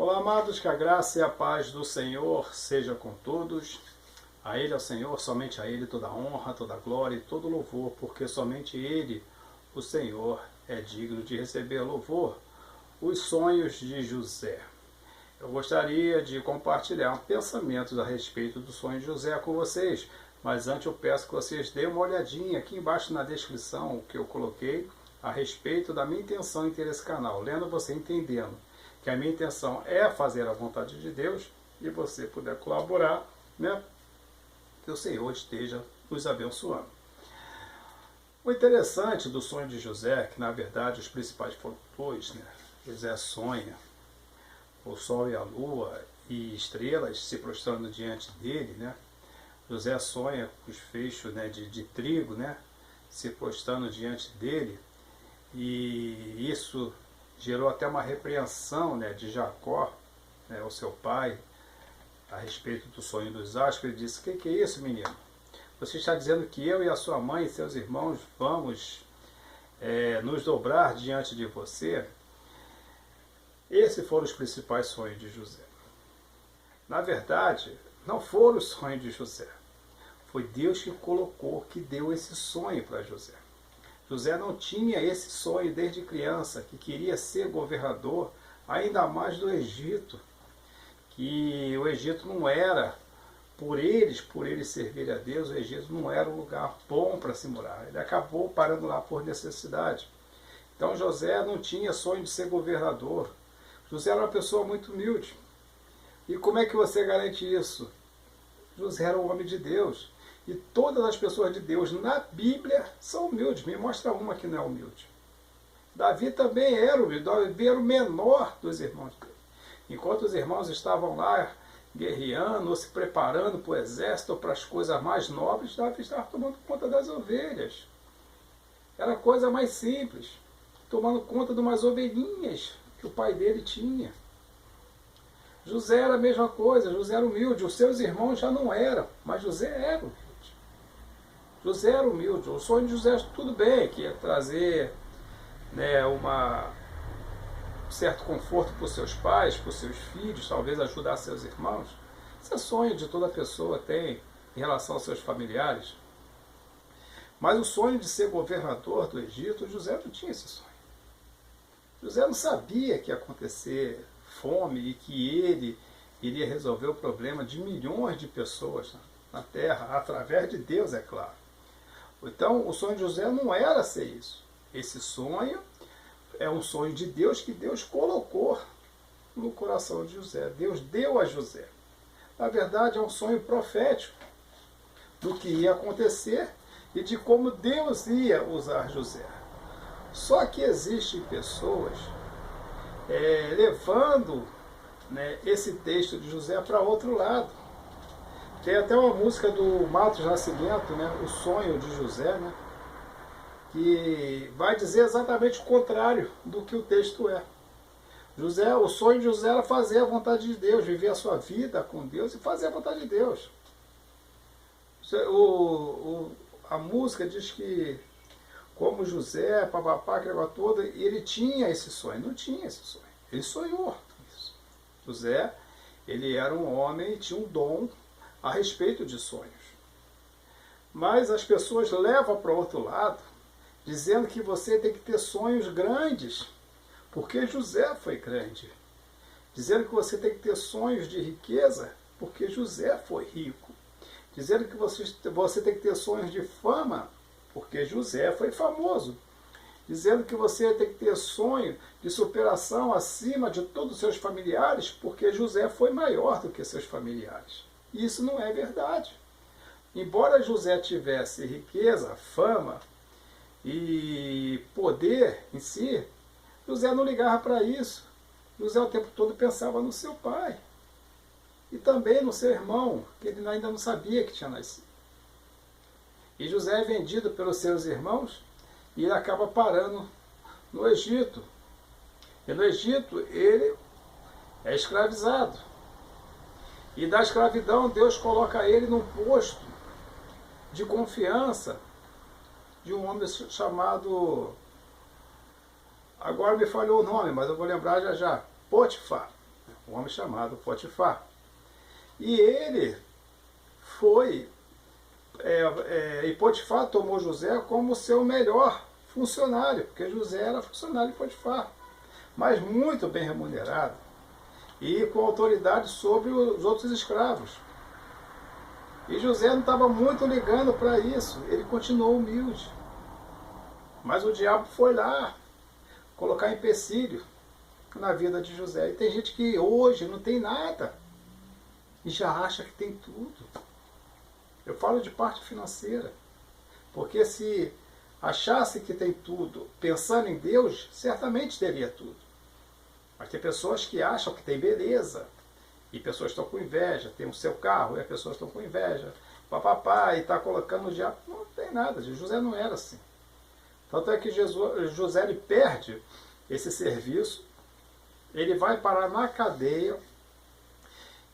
Olá, amados, que a graça e a paz do Senhor seja com todos. A Ele, ao Senhor, somente a Ele toda a honra, toda a glória e todo louvor, porque somente Ele, o Senhor, é digno de receber louvor. Os sonhos de José. Eu gostaria de compartilhar pensamentos a respeito do sonho de José com vocês, mas antes eu peço que vocês deem uma olhadinha aqui embaixo na descrição, o que eu coloquei a respeito da minha intenção em ter esse canal, lendo você entendendo que a minha intenção é fazer a vontade de Deus e você puder colaborar, né? Que o Senhor esteja nos abençoando. O interessante do sonho de José, que na verdade os principais foram dois, né? José sonha o sol e a lua e estrelas se prostrando diante dele, né? José sonha os feixes, né, de trigo, né, se prostrando diante dele, e isso gerou até uma repreensão, né, de Jacó, né, o seu pai, a respeito do sonho dos astros. Ele disse: que é isso, menino? Você está dizendo que eu e a sua mãe e seus irmãos vamos nos dobrar diante de você? Esses foram os principais sonhos de José. Na verdade, não foram os sonhos de José. Foi Deus que colocou, que deu esse sonho para José. José não tinha esse sonho desde criança, que queria ser governador, ainda mais do Egito. Que o Egito não era, por eles servirem a Deus, o Egito não era um lugar bom para se morar. Ele acabou parando lá por necessidade. Então José não tinha sonho de ser governador. José era uma pessoa muito humilde. E como é que você garante isso? José era um homem de Deus. E todas as pessoas de Deus na Bíblia são humildes. Me mostra uma que não é humilde. Davi também era humilde. Davi era o menor dos irmãos dele. Enquanto os irmãos estavam lá guerreando ou se preparando para o exército ou para as coisas mais nobres, Davi estava tomando conta das ovelhas. Era a coisa mais simples. Tomando conta de umas ovelhinhas que o pai dele tinha. José era a mesma coisa. José era humilde. Os seus irmãos já não eram, mas José era humilde. José era humilde. O sonho de José, tudo bem, que ia trazer, né, um certo conforto para os seus pais, para os seus filhos, talvez ajudar seus irmãos. Esse é sonho de toda pessoa tem em relação aos seus familiares. Mas o sonho de ser governador do Egito, José não tinha esse sonho. José não sabia que ia acontecer fome e que ele iria resolver o problema de milhões de pessoas na terra, através de Deus, é claro. Então, o sonho de José não era ser isso. Esse sonho é um sonho de Deus que Deus colocou no coração de José. Deus deu a José. Na verdade, é um sonho profético do que ia acontecer e de como Deus ia usar José. Só que existem pessoas levando, né, esse texto de José para outro lado. Tem até uma música do Matos Nascimento, né, O Sonho de José, né, que vai dizer exatamente o contrário do que o texto é. José, o sonho de José era fazer a vontade de Deus, viver a sua vida com Deus e fazer a vontade de Deus. A música diz que, como José, papapá, aquele negócio todo, ele tinha esse sonho. Não tinha esse sonho. Ele sonhou isso. José, ele era um homem e tinha um dom a respeito de sonhos. Mas as pessoas levam para o outro lado, dizendo que você tem que ter sonhos grandes, porque José foi grande. Dizendo que você tem que ter sonhos de riqueza, porque José foi rico. Dizendo que você tem que ter sonhos de fama, porque José foi famoso. Dizendo que você tem que ter sonho de superação acima de todos os seus familiares, porque José foi maior do que seus familiares. Isso não é verdade. Embora José tivesse riqueza, fama e poder em si, José não ligava para isso. José o tempo todo pensava no seu pai. E também no seu irmão, que ele ainda não sabia que tinha nascido. E José é vendido pelos seus irmãos e ele acaba parando no Egito. E no Egito ele é escravizado. E da escravidão Deus coloca ele num posto de confiança de um homem chamado, agora me falhou o nome, mas eu vou lembrar já já, Potifar. um homem chamado Potifar. E ele foi, e Potifar tomou José como seu melhor funcionário, porque José era funcionário de Potifar, mas muito bem remunerado e com autoridade sobre os outros escravos. E José não estava muito ligando para isso, ele continuou humilde. Mas o diabo foi lá colocar empecilho na vida de José. E tem gente que hoje não tem nada e já acha que tem tudo. Eu falo de parte financeira, porque se achasse que tem tudo pensando em Deus, certamente teria tudo. Mas tem pessoas que acham que tem beleza, e pessoas estão com inveja, tem o seu carro e as pessoas estão com inveja, papapá, e está colocando o diabo. Não tem nada, José não era assim. Tanto é que José ele perde esse serviço, ele vai parar na cadeia,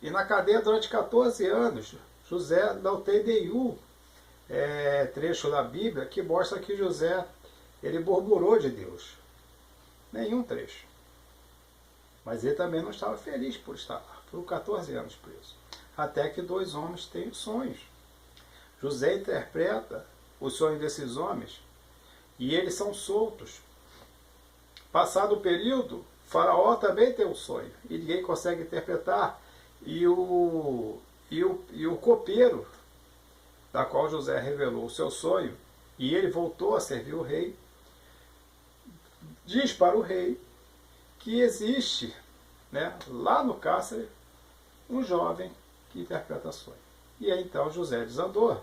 e na cadeia durante 14 anos, José não tem nenhum trecho da Bíblia que mostra que José ele murmurou de Deus. Nenhum trecho. Mas ele também não estava feliz por estar lá. Foram 14 anos preso. Até que dois homens têm sonhos. José interpreta o sonho desses homens e eles são soltos. Passado o período, Faraó também tem um sonho e ninguém consegue interpretar. E o copeiro, da qual José revelou o seu sonho, e ele voltou a servir o rei, diz para o rei que existe, né, lá no cárcere, um jovem que interpreta sonho. E aí então José desandou.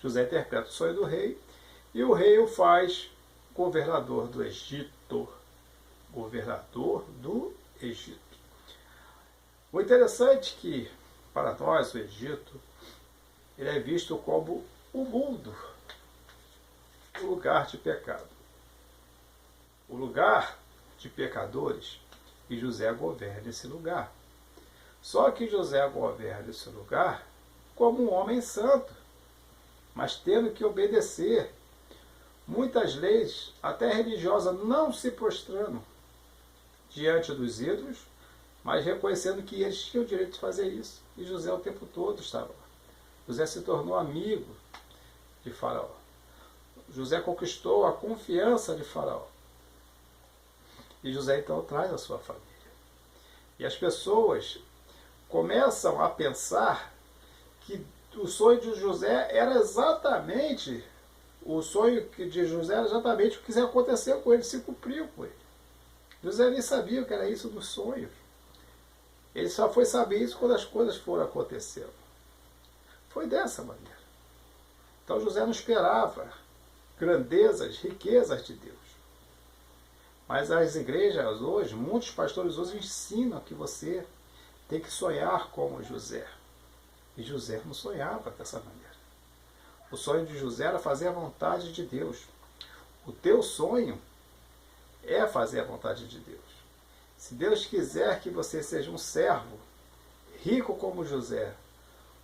José interpreta o sonho do rei e o rei o faz governador do Egito. Governador do Egito. O interessante é que, para nós, o Egito, ele é visto como o mundo, o lugar de pecado. O lugar de pecadores, e José governa esse lugar. Só que José governa esse lugar como um homem santo, mas tendo que obedecer muitas leis, até religiosas, não se prostrando diante dos ídolos, mas reconhecendo que eles tinham o direito de fazer isso. E José o tempo todo estava lá. José se tornou amigo de Faraó. José conquistou a confiança de Faraó. E José então traz a sua família. E as pessoas começam a pensar que o sonho de José era exatamente, o sonho de José era exatamente o que aconteceu com ele, se cumpriu com ele. José nem sabia o que era isso dos sonhos. Ele só foi saber isso quando as coisas foram acontecendo. Foi dessa maneira. Então José não esperava grandezas, riquezas de Deus. Mas as igrejas hoje, muitos pastores hoje ensinam que você tem que sonhar como José. E José não sonhava dessa maneira. O sonho de José era fazer a vontade de Deus. O teu sonho é fazer a vontade de Deus. Se Deus quiser que você seja um servo, rico como José,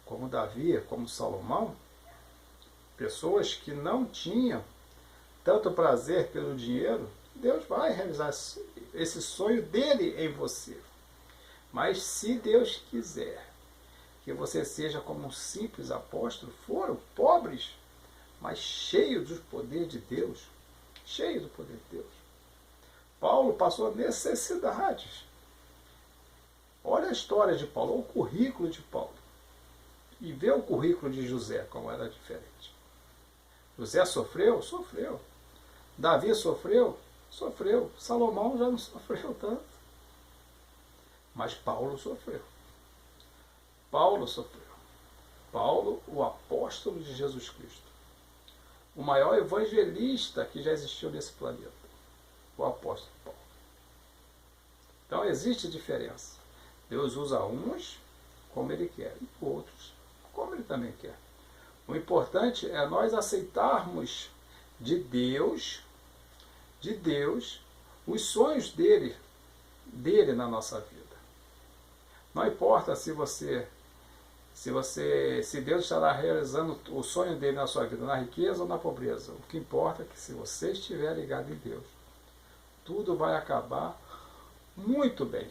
como Davi, como Salomão, pessoas que não tinham tanto prazer pelo dinheiro, Deus vai realizar esse sonho dele em você. Mas se Deus quiser que você seja como um simples apóstolo, foram pobres, mas cheios do poder de Deus, cheio do poder de Deus. Paulo passou necessidades. Olha a história de Paulo, olha o currículo de Paulo. E vê o currículo de José, como era diferente. José sofreu? Sofreu. Davi sofreu? Sofreu. Salomão já não sofreu tanto. Mas Paulo sofreu. Paulo sofreu. Paulo, o apóstolo de Jesus Cristo. O maior evangelista que já existiu nesse planeta. O apóstolo Paulo. Então existe diferença. Deus usa uns como Ele quer e outros como Ele também quer. O importante é nós aceitarmos de Deus, os sonhos dele na nossa vida. Não importa se Deus estará realizando o sonho dele na sua vida, na riqueza ou na pobreza. O que importa é que se você estiver ligado em Deus, tudo vai acabar muito bem.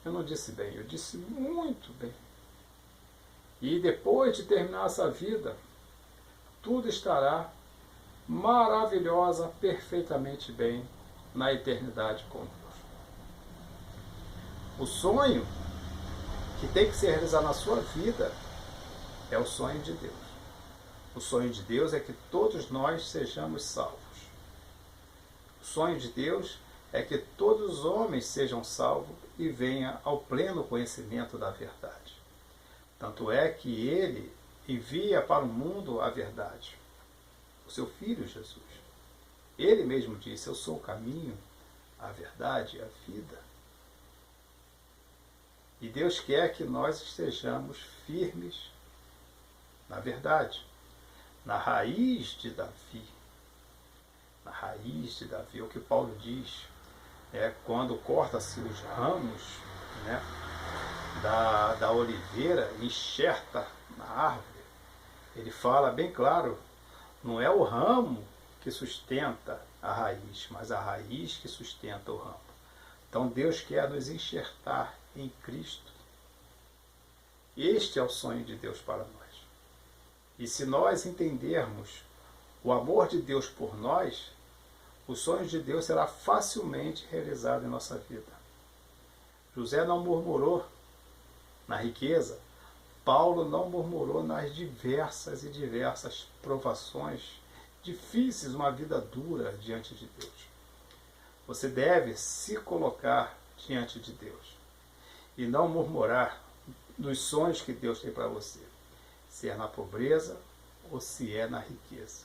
Eu não disse bem, eu disse muito bem. E depois de terminar essa vida, tudo estará maravilhosa, perfeitamente bem na eternidade com Deus. O sonho que tem que ser realizado na sua vida é o sonho de Deus. O sonho de Deus é que todos nós sejamos salvos. O sonho de Deus é que todos os homens sejam salvos e venham ao pleno conhecimento da verdade. Tanto é que Ele envia para o mundo a verdade, o seu Filho Jesus. Ele mesmo disse: eu sou o caminho, a verdade e a vida. E Deus quer que nós estejamos firmes na verdade, na raiz de Davi. Na raiz de Davi, é o que Paulo diz, quando corta-se os ramos, né, da oliveira, enxerta na árvore. Ele fala bem claro, não é o ramo que sustenta a raiz, mas a raiz que sustenta o ramo. Então Deus quer nos enxertar em Cristo. Este é o sonho de Deus para nós. E se nós entendermos o amor de Deus por nós, o sonho de Deus será facilmente realizado em nossa vida. José não murmurou na riqueza, Paulo não murmurou nas diversas provações difíceis, uma vida dura diante de Deus. Você deve se colocar diante de Deus e não murmurar dos sonhos que Deus tem para você, se é na pobreza ou se é na riqueza,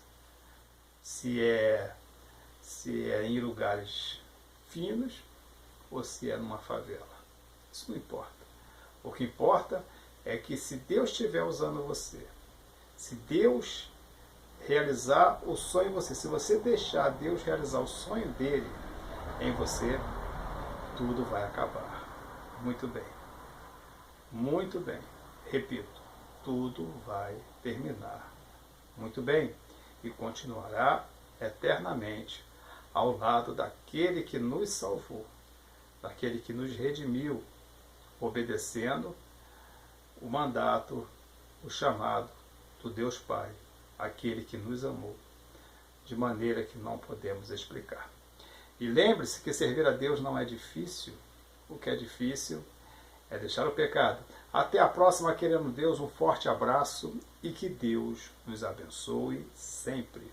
se é em lugares finos ou se é numa favela. Isso não importa. O que importa é que se Deus estiver usando você, se Deus realizar o sonho em você, se você deixar Deus realizar o sonho dele em você, tudo vai acabar. Muito bem. Muito bem. Repito, tudo vai terminar muito bem e continuará eternamente ao lado daquele que nos salvou, daquele que nos redimiu, obedecendo o mandato, o chamado do Deus Pai, aquele que nos amou, de maneira que não podemos explicar. E lembre-se que servir a Deus não é difícil, o que é difícil é deixar o pecado. Até a próxima, querendo Deus, um forte abraço e que Deus nos abençoe sempre.